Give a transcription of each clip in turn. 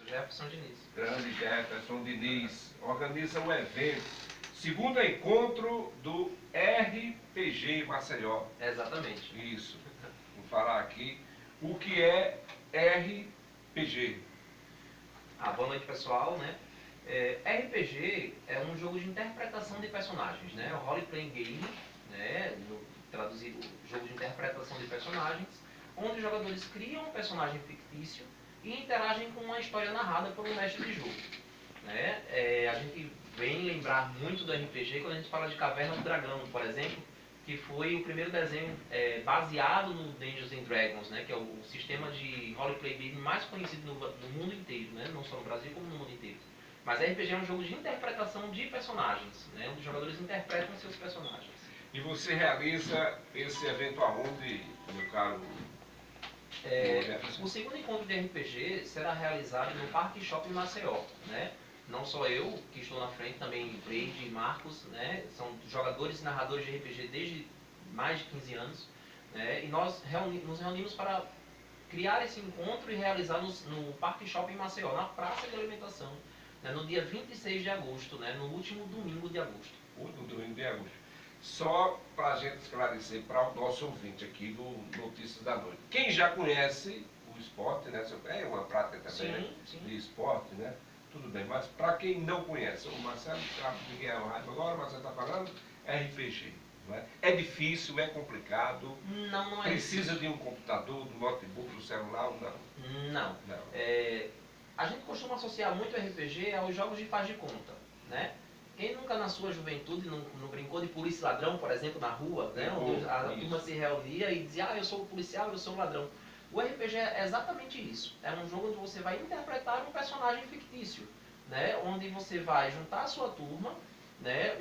Jefferson Diniz. Grande Jefferson Diniz organiza um evento, segundo encontro do RPG Maceió. Exatamente. Isso. Vou falar aqui o que é RPG. Boa noite, pessoal, né? RPG é um jogo de interpretação de personagens, né? O Role Playing Game, né? Traduzido, jogo de interpretação de personagens, onde os jogadores criam um personagem fictício e interagem com uma história narrada por um mestre de jogo, né? A gente vem lembrar muito do RPG quando a gente fala de Caverna do Dragão, por exemplo, que foi o primeiro desenho baseado no Dungeons and Dragons, né? Que é o sistema de roleplay game mais conhecido no mundo inteiro, né? Não só no Brasil como no mundo inteiro. Mas RPG é um jogo de interpretação de personagens, né? Onde os jogadores interpretam seus personagens. E você realiza esse evento aonde, meu caro? O segundo encontro de RPG será realizado no Parque Shopping Maceió, né? Não só eu, que estou na frente, também Brady e Marcos, né? São jogadores e narradores de RPG desde mais de 15 anos, né? E nós nos reunimos para criar esse encontro e realizar no Parque Shopping Maceió, na Praça de Alimentação, né? No dia 26 de agosto, né? No último domingo de agosto. Último domingo de agosto. Só para a gente esclarecer para o nosso ouvinte aqui do Notícias da Noite. Quem já conhece o esporte, né? É uma prática também sim. De esporte, né? Tudo bem, mas para quem não conhece, o Marcelo está com Miguel Raiva agora, mas você está falando RPG. Não é? É difícil, é complicado. Não é Precisa difícil. De um computador, do notebook, do celular, Não. A gente costuma associar muito o RPG aos jogos de faz de conta, né? Quem nunca na sua juventude não brincou de polícia e ladrão, por exemplo, na rua, né? Onde a turma se reunia e dizia, eu sou o policial, eu sou o ladrão. O RPG é exatamente isso. É um jogo onde você vai interpretar um personagem fictício, né? Onde você vai juntar a sua turma, né?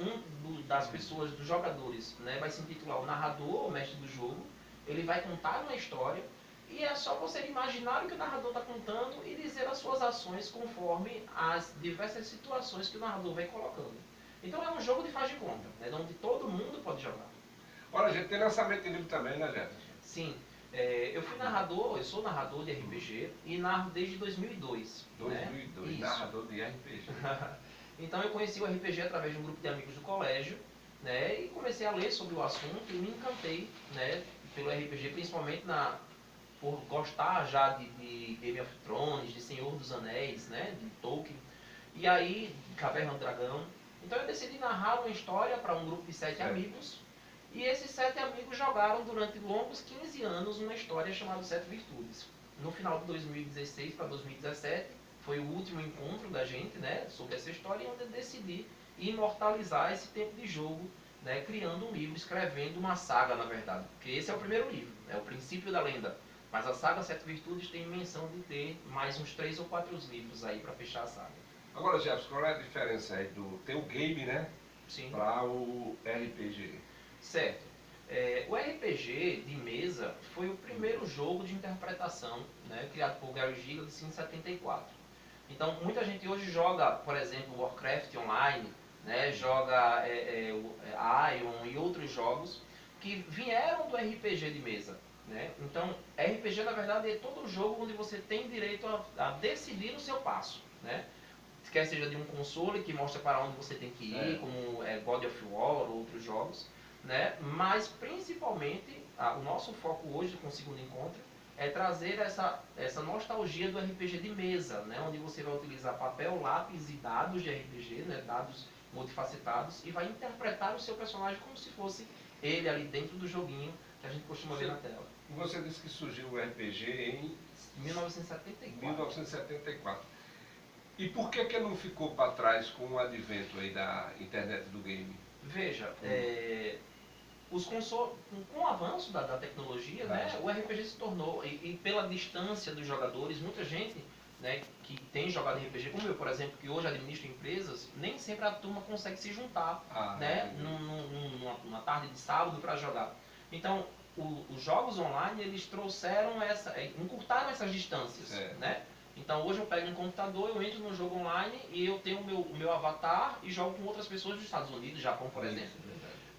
Das pessoas, dos jogadores, né? Vai se intitular o narrador, o mestre do jogo. Ele vai contar uma história e é só você imaginar o que o narrador está contando e dizer as suas ações conforme as diversas situações que o narrador vai colocando. Então é um jogo de faz de conta, né? Onde todo mundo pode jogar. Olha, gente, tem lançamento de livro também, né, Jefferson? Sim. Eu sou narrador de RPG e narro desde 2002. 2002, né? Narrador de RPG. Então eu conheci o RPG através de um grupo de amigos do colégio, né? E comecei a ler sobre o assunto e me encantei, né? Pelo RPG, principalmente por gostar já de Game of Thrones, de Senhor dos Anéis, né? De Tolkien. E aí, Caverna do Dragão. Então eu decidi narrar uma história para um grupo de 7 amigos. E esses 7 amigos jogaram durante longos 15 anos uma história chamada Sete Virtudes. No final de 2016 para 2017, foi o último encontro da gente, né, sobre essa história, onde eu decidi imortalizar esse tempo de jogo, né, criando um livro, escrevendo uma saga, na verdade. Porque esse é o primeiro livro, é o princípio da lenda. Mas a saga Sete Virtudes tem menção de ter mais uns 3 ou 4 livros aí para fechar a saga. Agora, Jefferson, qual é a diferença aí do teu game, né, para o RPG? Certo. O RPG de mesa foi o primeiro jogo de interpretação, né, criado por Gary Gygax em 74. Então, muita gente hoje joga, por exemplo, Warcraft Online, né, joga Ion e outros jogos que vieram do RPG de mesa. Né? Então, RPG, na verdade, é todo jogo onde você tem direito a decidir o seu passo. Né? Quer seja de um console que mostra para onde você tem que ir, como God of War ou outros jogos. Né? Mas, principalmente, o nosso foco hoje com o segundo encontro é trazer essa nostalgia do RPG de mesa, né? Onde você vai utilizar papel, lápis e dados de RPG, né? Dados multifacetados, e vai interpretar o seu personagem como se fosse ele ali dentro do joguinho que a gente costuma ver na tela. Você disse que surgiu o RPG em 1974. E por que ele não ficou para trás com o advento aí da internet do game? Veja, com o avanço da tecnologia, né, o RPG se tornou, e pela distância dos jogadores, muita gente, né, que tem jogado RPG, como eu, por exemplo, que hoje administro empresas, nem sempre a turma consegue se juntar, né, numa tarde de sábado para jogar. Então, os jogos online, eles trouxeram encurtaram essas distâncias, né? Então hoje eu pego um computador, eu entro no jogo online e eu tenho o meu avatar e jogo com outras pessoas dos Estados Unidos, Japão, por exemplo.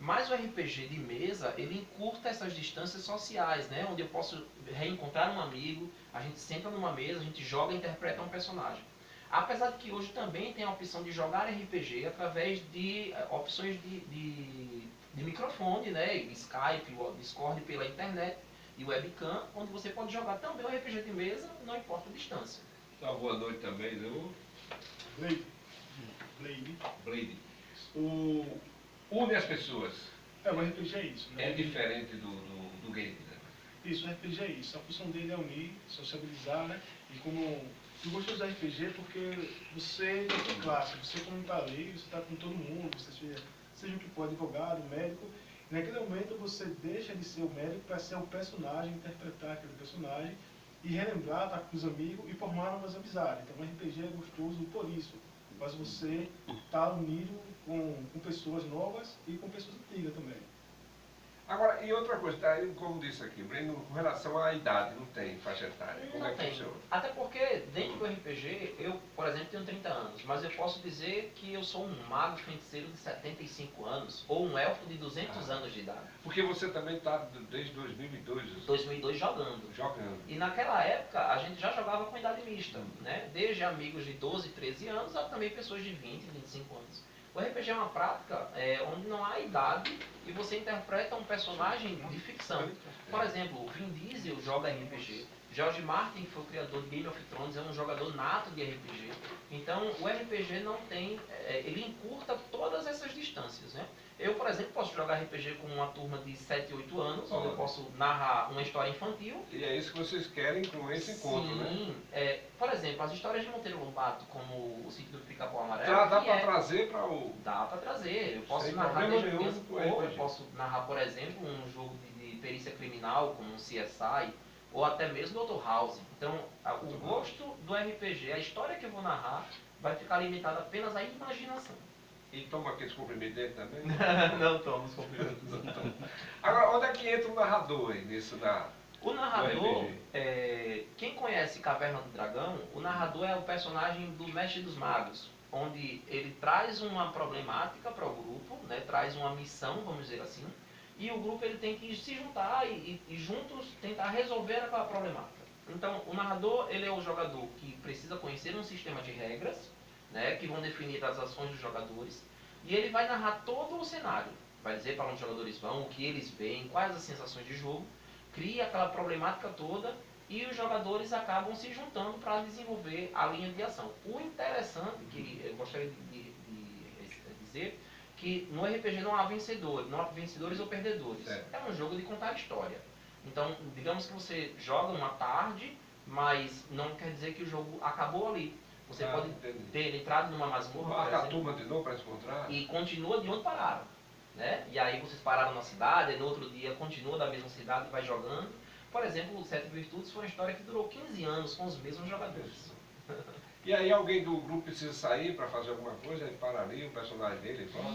Mas o RPG de mesa, ele encurta essas distâncias sociais, né? Onde eu posso reencontrar um amigo, a gente senta numa mesa, a gente joga e interpreta um personagem. Apesar de que hoje também tem a opção de jogar RPG através de opções de microfone, né? Skype, o Discord pela internet e webcam, onde você pode jogar também o RPG de mesa, não importa a distância. Então, boa noite também, viu? Blade. Une as pessoas. O RPG é isso, né? É diferente do game, né? Isso, o RPG é isso. A função dele é unir, sociabilizar, né? E como eu gosto de usar RPG porque você não tem classe, você como está ali, você está com todo mundo, você seja o que for, advogado, médico. E naquele momento você deixa de ser o médico para ser o personagem, interpretar aquele personagem e relembrar, estar com os amigos e formar novas amizades. Então o RPG é gostoso por isso. Faz você estar unido com pessoas novas e com pessoas antigas também. Agora, e outra coisa, tá, como disse aqui, Breno, com relação à idade, não tem faixa etária. Como é que funciona? Até porque dentro do RPG, eu, por exemplo, tenho 30 anos, mas eu posso dizer que eu sou um mago feiticeiro de 75 anos, ou um elfo de 200 anos de idade. Porque você também está desde 2002. 2002 jogando. E naquela época, a gente já jogava com idade mista, né? Desde amigos de 12, 13 anos, a também pessoas de 20, 25 anos. O RPG é uma prática onde não há idade e você interpreta um personagem de ficção. Por exemplo, o Vin Diesel joga RPG. George Martin, que foi o criador de Game of Thrones, é um jogador nato de RPG. Então, o RPG não tem... ele encurta todas essas distâncias, né? Eu, por exemplo, posso jogar RPG com uma turma de 7, 8 anos, onde eu posso narrar uma história infantil. E é isso que vocês querem com esse encontro, né? Sim. Por exemplo, as histórias de Monteiro Lobato, como o Sítio do Pica-Pau Amarelo... Dá para trazer para o... Dá para trazer. Eu posso narrar eu posso narrar, por exemplo, um jogo de perícia criminal, como um CSI, ou até mesmo Dr. House. Então, o gosto do RPG, a história que eu vou narrar, vai ficar limitada apenas à imaginação. E toma aqueles comprimidos dele também? Não tomo os comprimidos. Agora, onde é que entra o narrador aí, nisso O narrador, quem conhece Caverna do Dragão, o narrador é o personagem do Mestre dos Magos, onde ele traz uma problemática para o grupo, né, traz uma missão, vamos dizer assim, e o grupo ele tem que se juntar e juntos tentar resolver aquela problemática. Então, o narrador ele é o jogador que precisa conhecer um sistema de regras, né, que vão definir as ações dos jogadores, e ele vai narrar todo o cenário, vai dizer para onde os jogadores vão, o que eles veem, quais as sensações de jogo, cria aquela problemática toda e os jogadores acabam se juntando para desenvolver a linha de ação. O interessante, que eu gostaria de dizer, que no RPG não há vencedores, não há vencedores ou perdedores. É um jogo de contar história. Então, digamos que você joga uma tarde, mas não quer dizer que o jogo acabou ali. Você pode ter entrado numa masmorra, marca a turma de novo para se encontrar. E continua de onde pararam. Né? E aí vocês pararam na cidade, e no outro dia continua da mesma cidade e vai jogando. Por exemplo, o Sete Virtudes foi uma história que durou 15 anos com os mesmos jogadores. E aí alguém do grupo precisa sair para fazer alguma coisa, ele para ali, o personagem dele volta.